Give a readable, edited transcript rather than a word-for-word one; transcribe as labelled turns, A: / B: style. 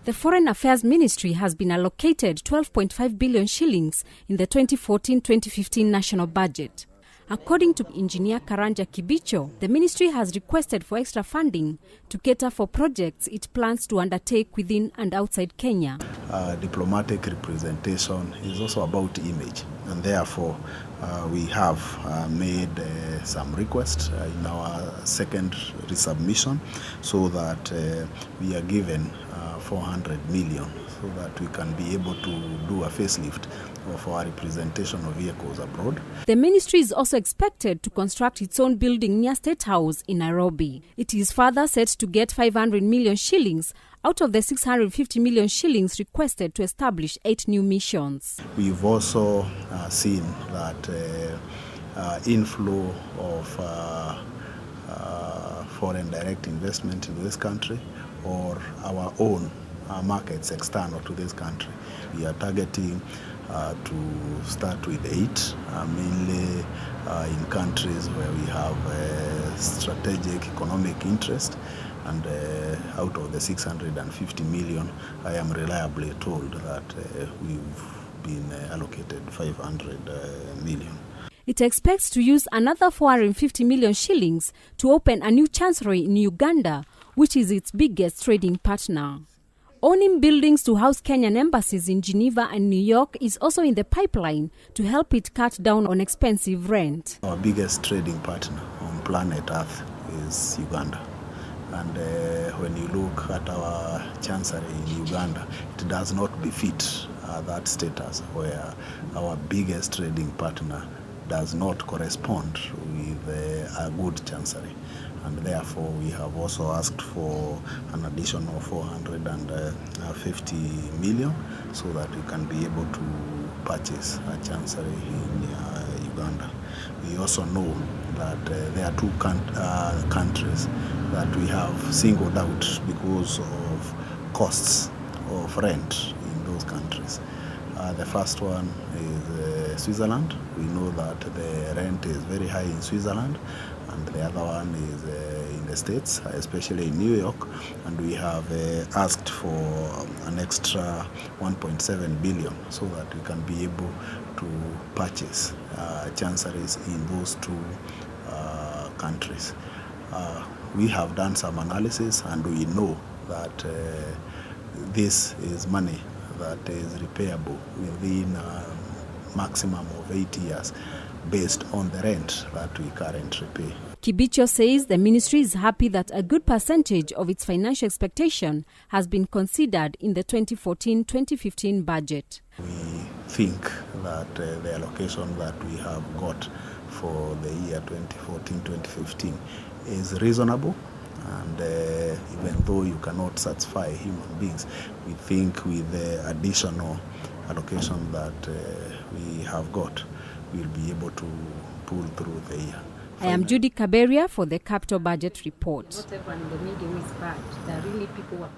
A: The Foreign Affairs Ministry has been allocated 12.5 billion shillings in the 2014-2015 national budget. According to Engineer Karanja Kibicho, the ministry has requested for extra funding to cater for projects it plans to undertake within and outside Kenya.
B: Diplomatic representation is also about image, and therefore we have made some requests in our second resubmission so that we are given 400 million so that we can be able to do a facelift of our representation of vehicles abroad.
A: The ministry is also expected to construct its own building near State House in Nairobi. It is further set to get 500 million shillings out of the 650 million shillings requested to establish 8 new missions.
B: We've also seen that inflow of foreign direct investment in this country or our own markets external to this country. We are targeting to start with 8, mainly in countries where we have strategic economic interest, and out of the 650 million, I am reliably told that we've been allocated 500 million.
A: It expects to use another 450 million shillings to open a new chancery in Uganda, which is its biggest trading partner. Owning buildings to house Kenyan embassies in Geneva and New York is also in the pipeline to help it cut down on expensive rent.
B: Our biggest trading partner on planet Earth is Uganda. And when you look at our chancery in Uganda, it does not befit that status where our biggest trading partner does not correspond with a good chancery. And therefore we have also asked for an additional 450 million so that we can be able to purchase a chancery in Uganda. We also know that there are 2 countries that we have singled out because of costs of rent in those countries. The first one is Switzerland. We know that the rent is very high in Switzerland, and the other one is in the States, especially in New York, and we have asked for an extra 1.7 billion so that we can be able to purchase chanceries in those 2 countries. We have done some analysis, and we know that this is money that is repayable within a maximum of 8 years based on the rent that we currently pay.
A: Kibicho says the ministry is happy that a good percentage of its financial expectation has been considered in the 2014-2015 budget.
B: We think that the allocation that we have got for the year 2014-2015 is reasonable. And even though you cannot satisfy human beings, we think with the additional allocation that we have got, we'll be able to pull through the year.
A: I am Judy Kaberia for the Capital Budget Report.
C: Whatever in the medium is bad, there are really people who are